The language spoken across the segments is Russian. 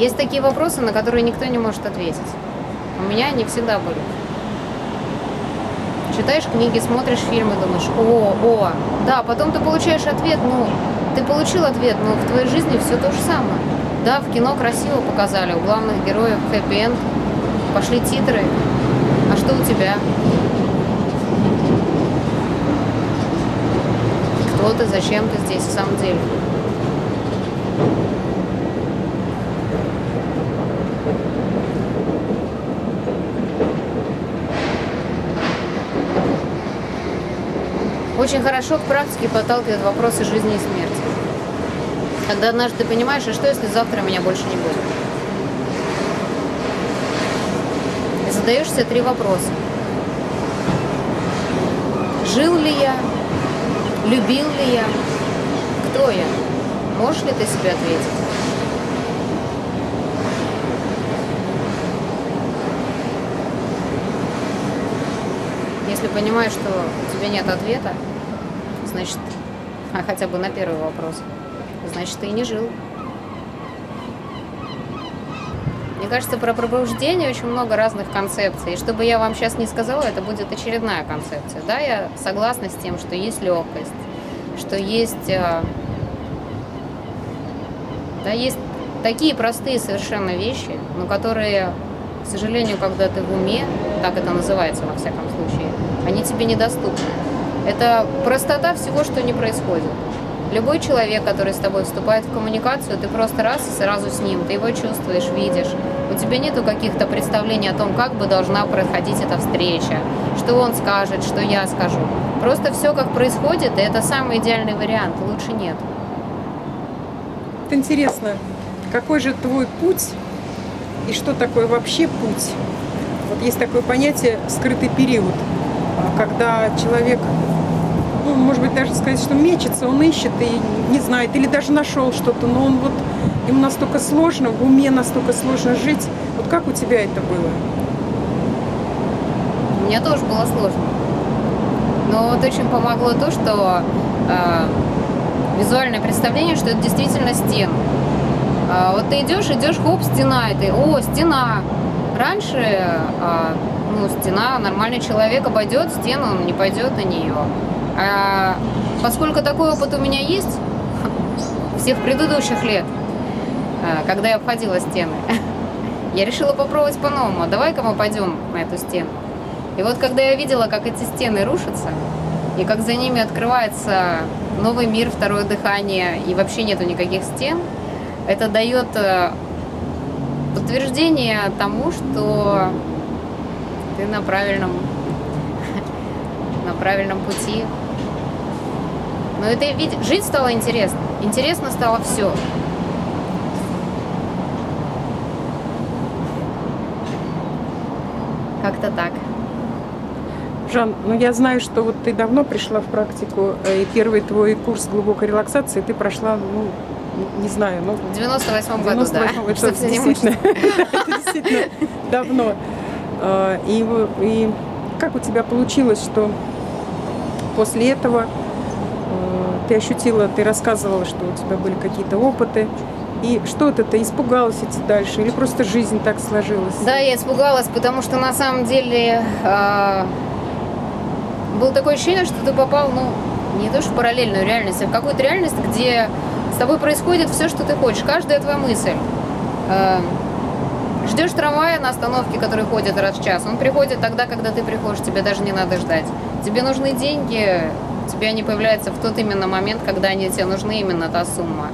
Есть такие вопросы, на которые никто не может ответить. У меня они всегда были. Читаешь книги, смотришь фильмы, думаешь, да, потом ты получаешь ответ, ты получил ответ, но в твоей жизни все то же самое. Да, в кино красиво показали, у главных героев хэппи-энд, пошли титры, а что у тебя? Кто ты, зачем ты здесь в самом деле? Очень хорошо к практике подталкивают вопросы жизни и смерти. Когда однажды ты понимаешь, а что если завтра меня больше не будет? И задаешь себе 3 вопроса. Жил ли я? Любил ли я? Кто я? Можешь ли ты себе ответить? Если понимаешь, что у тебя нет ответа, значит, хотя бы на первый вопрос, значит, ты и не жил. Мне кажется, про пробуждение очень много разных концепций. И что бы я вам сейчас не сказала, это будет очередная концепция. Да, я согласна с тем, что есть легкость, что есть, есть такие простые совершенно вещи, но которые, к сожалению, когда ты в уме, так это называется во всяком случае, они тебе недоступны. Это простота всего, что не происходит. Любой человек, который с тобой вступает в коммуникацию, ты просто раз и сразу с ним, ты его чувствуешь, видишь. У тебя нету каких-то представлений о том, как бы должна проходить эта встреча, что он скажет, что я скажу. Просто все как происходит, и это самый идеальный вариант, лучше нет. Это интересно, какой же твой путь и что такое вообще путь? Вот есть такое понятие «скрытый период», когда человек, может быть, даже сказать, что мечется, он ищет и не знает, или даже нашел что-то, но ему настолько сложно, в уме настолько сложно жить. Вот как у тебя это было? У меня тоже было сложно. Но вот очень помогло то, что визуальное представление, что это действительно стена. Вот ты идешь, хоп, стена, и ты, стена. Раньше, стена, нормальный человек обойдет стену, он не пойдет на нее. А поскольку такой опыт у меня есть, всех предыдущих лет, когда я обходила стены, я решила попробовать по-новому. Давай-ка мы пойдем на эту стену. И вот когда я видела, как эти стены рушатся, и как за ними открывается новый мир, второе дыхание, и вообще нету никаких стен, это дает подтверждение тому, что ты на правильном пути. Но это жить стало интересно. Интересно стало все. Как-то так. Жан, я знаю, что вот ты давно пришла в практику, и первый твой курс глубокой релаксации ты прошла, не знаю, в 98-м году, да. Это действительно давно. И как у тебя получилось, что после этого ты ощутила, ты рассказывала, что у тебя были какие-то опыты, и что это, ты испугалась идти дальше, или просто жизнь так сложилась? Да, я испугалась, потому что на самом деле было такое ощущение, что ты попал, не то что в параллельную реальность, а в какую-то реальность, где с тобой происходит все, что ты хочешь, каждая твоя мысль. Ждешь трамвая на остановке, который ходит раз в час. Он приходит тогда, когда ты приходишь, тебе даже не надо ждать. Тебе нужны деньги, тебе они появляются в тот именно момент, когда они тебе нужны, именно та сумма.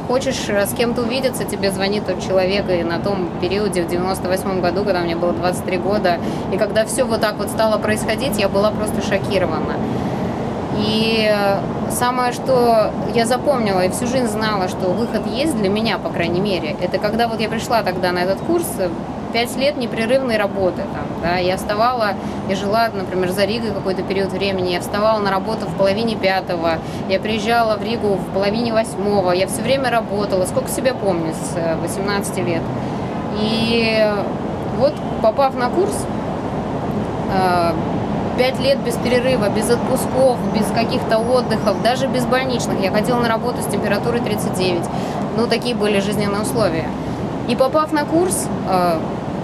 Хочешь с кем-то увидеться, тебе звонит тот человек, и на том периоде, в 98 году, когда мне было 23 года, и когда все вот так вот стало происходить, я была просто шокирована. И самое, что я запомнила и всю жизнь знала, что выход есть для меня, по крайней мере, это когда вот я пришла тогда на этот курс, 5 лет непрерывной работы там, да, я жила, например, за Ригой какой-то период времени, я вставала на работу в 4:30, я приезжала в Ригу в 7:30, я все время работала, сколько себя помню, с 18 лет. И вот, попав на курс, 5 лет без перерыва, без отпусков, без каких-то отдыхов, даже без больничных. Я ходила на работу с температурой 39. Такие были жизненные условия. И попав на курс,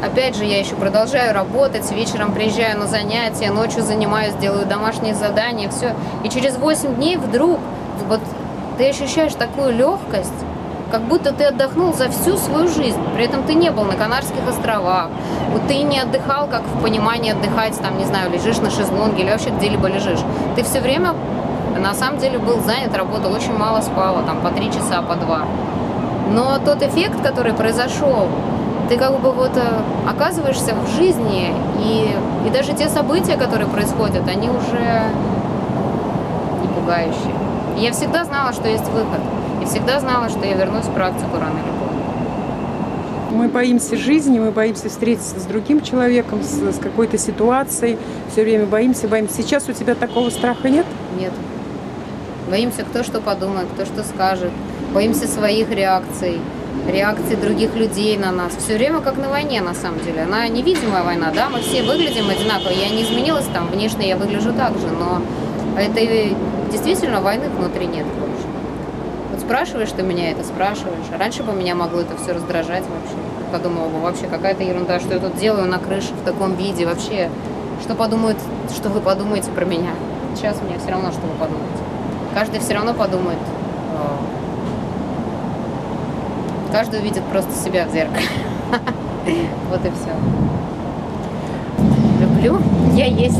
опять же, я еще продолжаю работать, вечером приезжаю на занятия, ночью занимаюсь, делаю домашние задания, все. И через 8 дней вдруг вот ты ощущаешь такую легкость, как будто ты отдохнул за всю свою жизнь. При этом ты не был на Канарских островах, вот ты не отдыхал, как в понимании отдыхать, там, не знаю, лежишь на шезлонге или вообще где-либо лежишь. Ты все время, на самом деле, был занят, работал, очень мало спала, там, по 3 часа, по 2. Но тот эффект, который произошел, ты как бы вот оказываешься в жизни, и даже те события, которые происходят, они уже не пугающие. И я всегда знала, что есть выход. И всегда знала, что я вернусь в практику рано или поздно. Мы боимся жизни, мы боимся встретиться с другим человеком, с какой-то ситуацией. Все время боимся. Сейчас у тебя такого страха нет? Нет. Боимся, кто что подумает, кто что скажет. Боимся своих реакций, реакций других людей на нас. Все время как на войне, на самом деле. Она невидимая война, да, мы все выглядим одинаково. Я не изменилась там, внешне я выгляжу так же, но это действительно войны внутри нет больше. Вот спрашиваешь ты меня это, спрашиваешь. Раньше бы меня могло это все раздражать вообще. Подумала бы, вообще какая-то ерунда, что я тут делаю на крыше в таком виде. Вообще, что вы подумаете про меня. Сейчас мне все равно, что вы подумаете. Каждый все равно подумает. Каждый увидит просто себя в зеркале. Вот и все. Люблю, я есть.